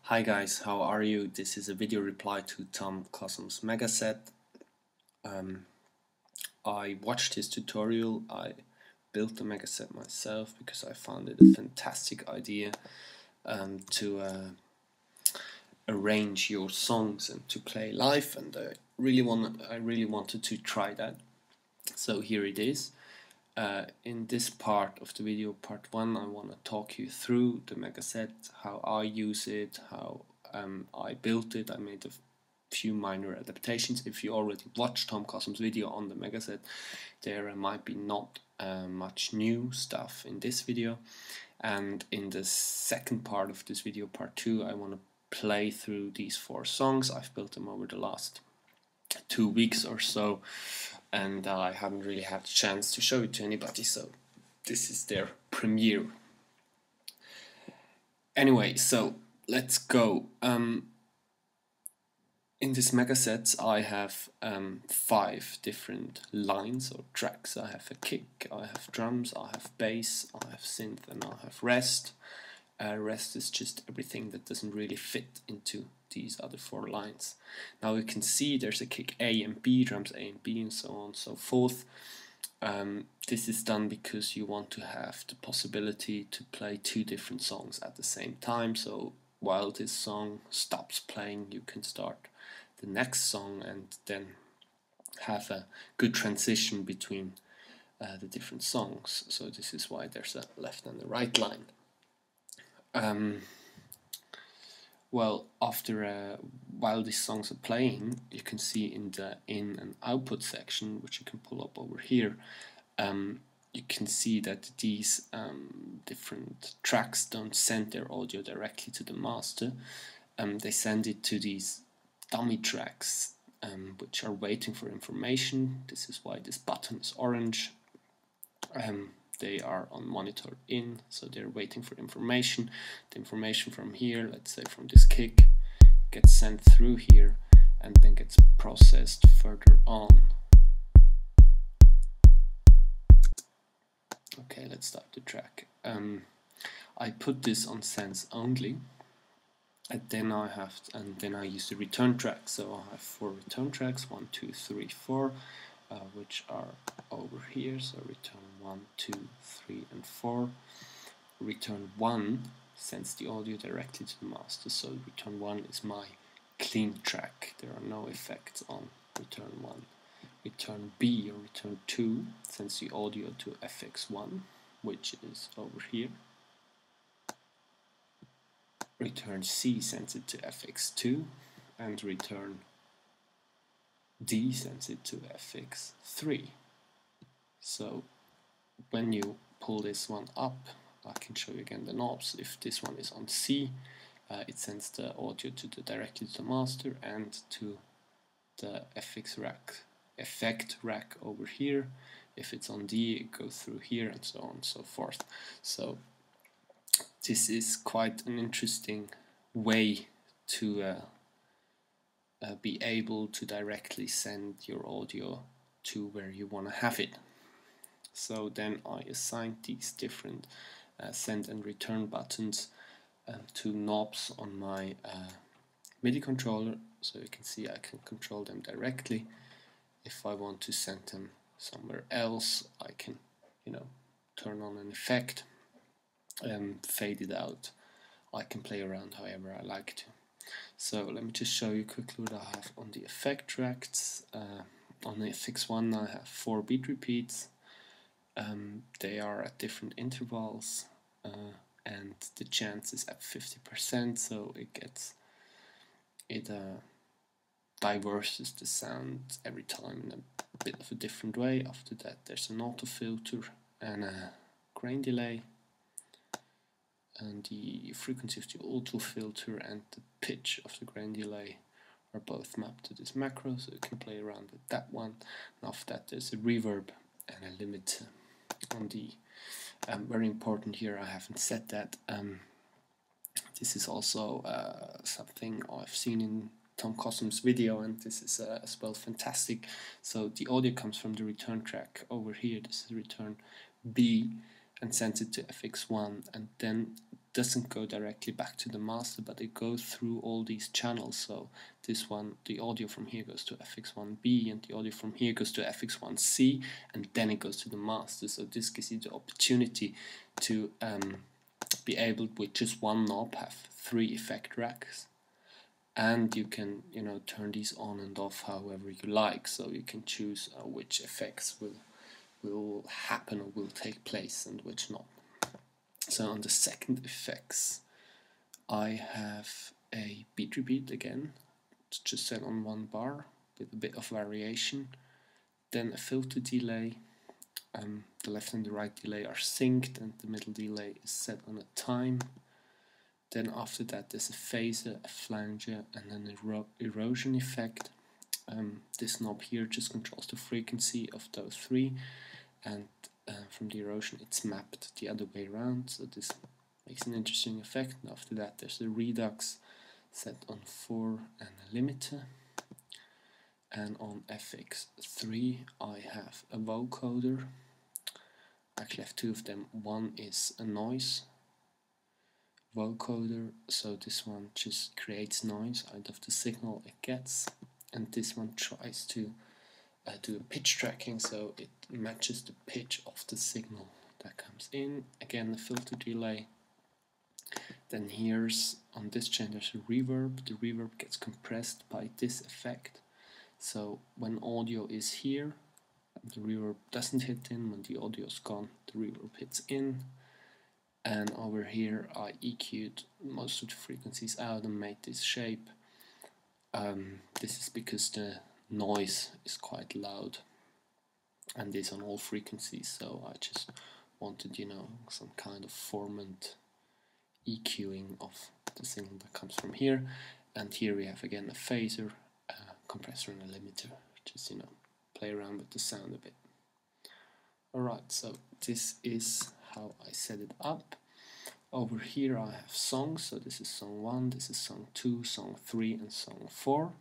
Hi guys, how are you? This is a video reply to Tom Cosm's Megaset. I watched his tutorial. I built the Megaset myself because I found it a fantastic idea to arrange your songs and to play live, and I really wanted to try that. So here it is. In this part of the video, part 1, I want to talk you through the Megaset, how I use it, how I built it. I made a few minor adaptations. If you already watched Tom Cosm's video on the Megaset, there might be not much new stuff in this video. And in the second part of this video, part 2, I want to play through these 4 songs. I've built them over the last 2 weeks or so, and I haven't really had a chance to show it to anybody, so this is their premiere. Anyway, so let's go. In this Megaset I have 5 different lines or tracks. I have a kick, I have drums, I have bass, I have synth, and I have rest. Rest is just everything that doesn't really fit into these other 4 lines. Now you can see there's a kick A and B, drums A and B, and so on and so forth. This is done because you want to have the possibility to play 2 different songs at the same time. So while this song stops playing, you can start the next song and then have a good transition between the different songs. So this is why there's a left and a right line. Well, while these songs are playing, you can see in the in and output section, which you can pull up over here, you can see that these different tracks don't send their audio directly to the master. They send it to these dummy tracks, which are waiting for information. This is why this button is orange. They are on monitor in, so they're waiting for information. The information from here, let's say from this kick, gets sent through here and then gets processed further on. Okay, let's start the track. I put this on sense only, and then I use the return track. So I have 4 return tracks, 1, 2, 3, 4. Which are over here, so return 1, 2, 3, and 4. Return 1 sends the audio directly to the master, so return 1 is my clean track. There are no effects on return 1. Return B or return 2 sends the audio to FX1, which is over here. Return C sends it to FX2, and return D sends it to FX3. So when you pull this one up, I can show you again the knobs. If this one is on C, it sends the audio directly to the master and to the effect rack over here. If it's on D, it goes through here, and so on and so forth. So this is quite an interesting way to be able to directly send your audio to where you want to have it. So then I assigned these different send and return buttons to knobs on my MIDI controller, so you can see I can control them directly. If I want to send them somewhere else, I can, turn on an effect and fade it out. I can play around however I like to. So let me just show you quickly what I have on the effect tracks. On the FX1 I have 4 beat repeats. They are at different intervals, and the chance is at 50%, so it diverses the sound every time in a bit of a different way. After that there's an auto filter and a grain delay, and the frequency of the auto filter and the pitch of the grain delay are both mapped to this macro, so you can play around with that one. And after that there's a reverb and a limit on the very important here, I haven't said that. This is also something I've seen in Tom Cosm's video, and this is as well fantastic. So the audio comes from the return track over here. This is return B, and sends it to FX1, and then doesn't go directly back to the master, but it goes through all these channels. So this one, the audio from here goes to FX1B, and the audio from here goes to FX1C, and then it goes to the master. So this gives you the opportunity to be able, with just one knob, have 3 effect racks, and you can, you know, turn these on and off however you like. So you can choose which effects will happen or will take place and which not. So on the second effects, I have a beat repeat again, it's just set on 1 bar with a bit of variation. Then a filter delay, the left and the right delay are synced, and the middle delay is set on a time. Then after that there's a phaser, a flanger, and an erosion effect. This knob here just controls the frequency of those 3, and from the erosion it's mapped the other way around, so this makes an interesting effect. And after that there's the redux set on 4 and a limiter. And on FX3 I have a vocoder. Actually I have 2 of them. One is a noise vocoder, so this one just creates noise out of the signal it gets, and this one tries to do a pitch tracking, so it matches the pitch of the signal that comes in. Again, the filter delay. Then here's, on this chain there's a reverb. The reverb gets compressed by this effect, so when audio is here the reverb doesn't hit in. When the audio is gone, the reverb hits in. And over here I EQ'd most of the frequencies out and made this shape. This is because the noise is quite loud and is on all frequencies, so I just wanted, you know, some kind of formant EQing of the signal that comes from here. And here we have again a phaser, a compressor, and a limiter. Just, you know, play around with the sound a bit. Alright, so this is how I set it up. Over here I have songs, so this is song 1, this is song 2, song 3, and song 4.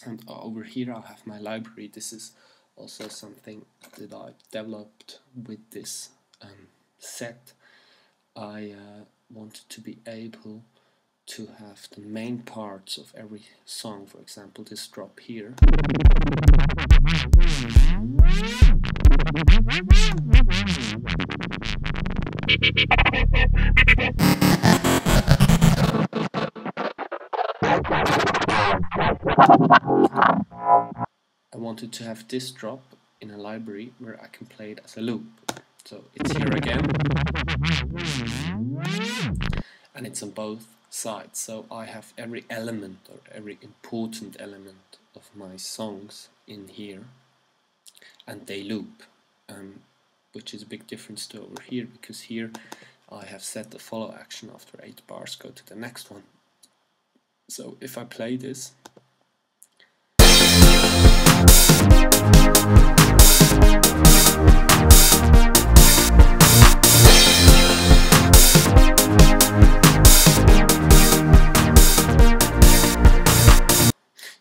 And over here I have my library. This is also something that I've developed with this set. I wanted to be able to have the main parts of every song. For example, this drop here. I wanted to have this drop in a library where I can play it as a loop. So it's here again, and it's on both sides. So I have every element, or every important element of my songs in here, and they loop, which is a big difference to over here, because here I have set the follow action. After 8 bars go to the next one. So if I play this,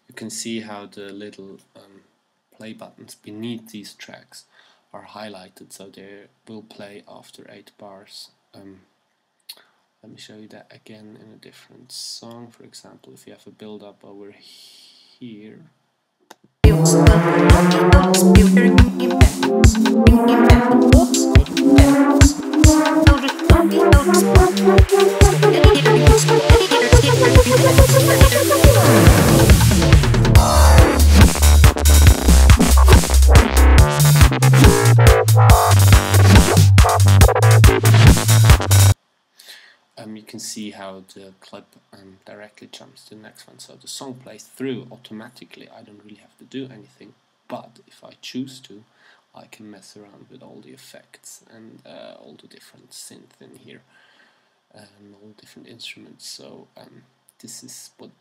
you can see how the little play buttons beneath these tracks are highlighted, so they will play after 8 bars. Let me show you that again in a different song. For example, if you have a build up over here, you can see how the clip directly jumps to the next one. So the song plays through automatically. I don't really have to do anything, but if I choose to, I can mess around with all the effects and all the different synth in here and all the different instruments. So this is what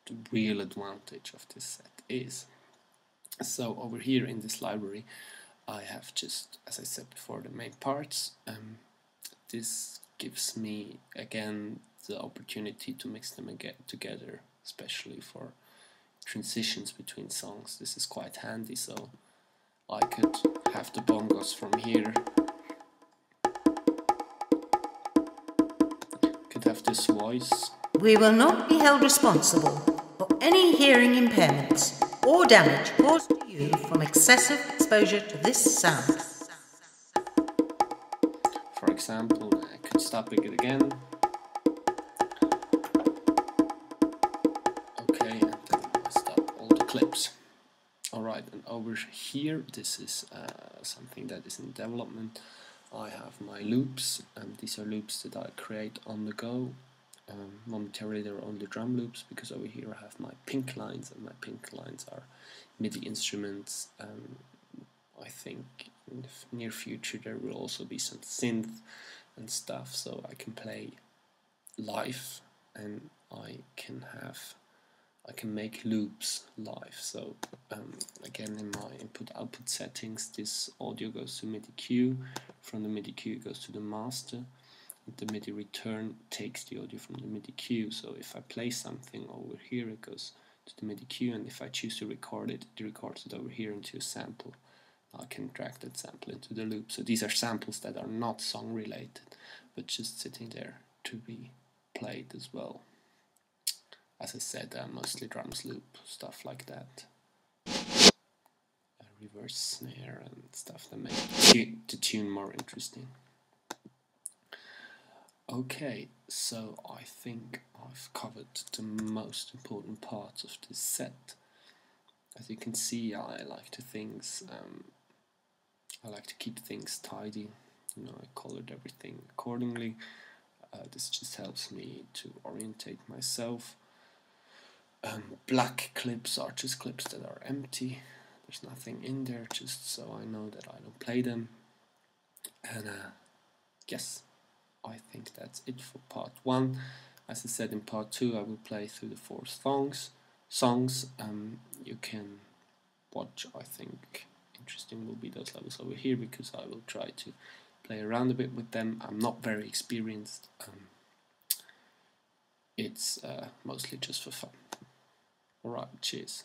the real advantage of this set is. So over here in this library I have just, as I said before, the main parts. This gives me again the opportunity to mix them again together, especially for transitions between songs. This is quite handy, so I could have the bongos from here have this voice. We will not be held responsible for any hearing impairments or damage caused to you from excessive exposure to this sound. For example, I could stop it again. Okay, and then I stop all the clips. Alright, and over here, this is something that is in development. I have my loops, and these are loops that I create on the go. Momentarily they're only drum loops, because over here I have my pink lines, and my pink lines are MIDI instruments. I think in the near future there will also be some synth and stuff, so I can play live, and I can make loops live. So again, in my input-output settings, this audio goes to MIDI Q. From the MIDI Q it goes to the master. The MIDI return takes the audio from the MIDI Q. So if I play something over here, it goes to the MIDI Q, and if I choose to record it, it records it over here into a sample. I can drag that sample into the loop. So these are samples that are not song related, but just sitting there to be played as well. As I said, mostly drums loop, stuff like that. A reverse snare and stuff that makes the tune more interesting. Okay, so I think I've covered the most important parts of this set. As you can see, I like to keep things tidy. You know, I colored everything accordingly. This just helps me to orientate myself. Black clips are just clips that are empty. There's nothing in there, just so I know that I don't play them. And yes, I think that's it for part 1. As I said, in part 2 I will play through the 4 songs. You can watch. I think interesting will be those levels over here, because I will try to play around a bit with them. I'm not very experienced. It's mostly just for fun. Alright, cheers.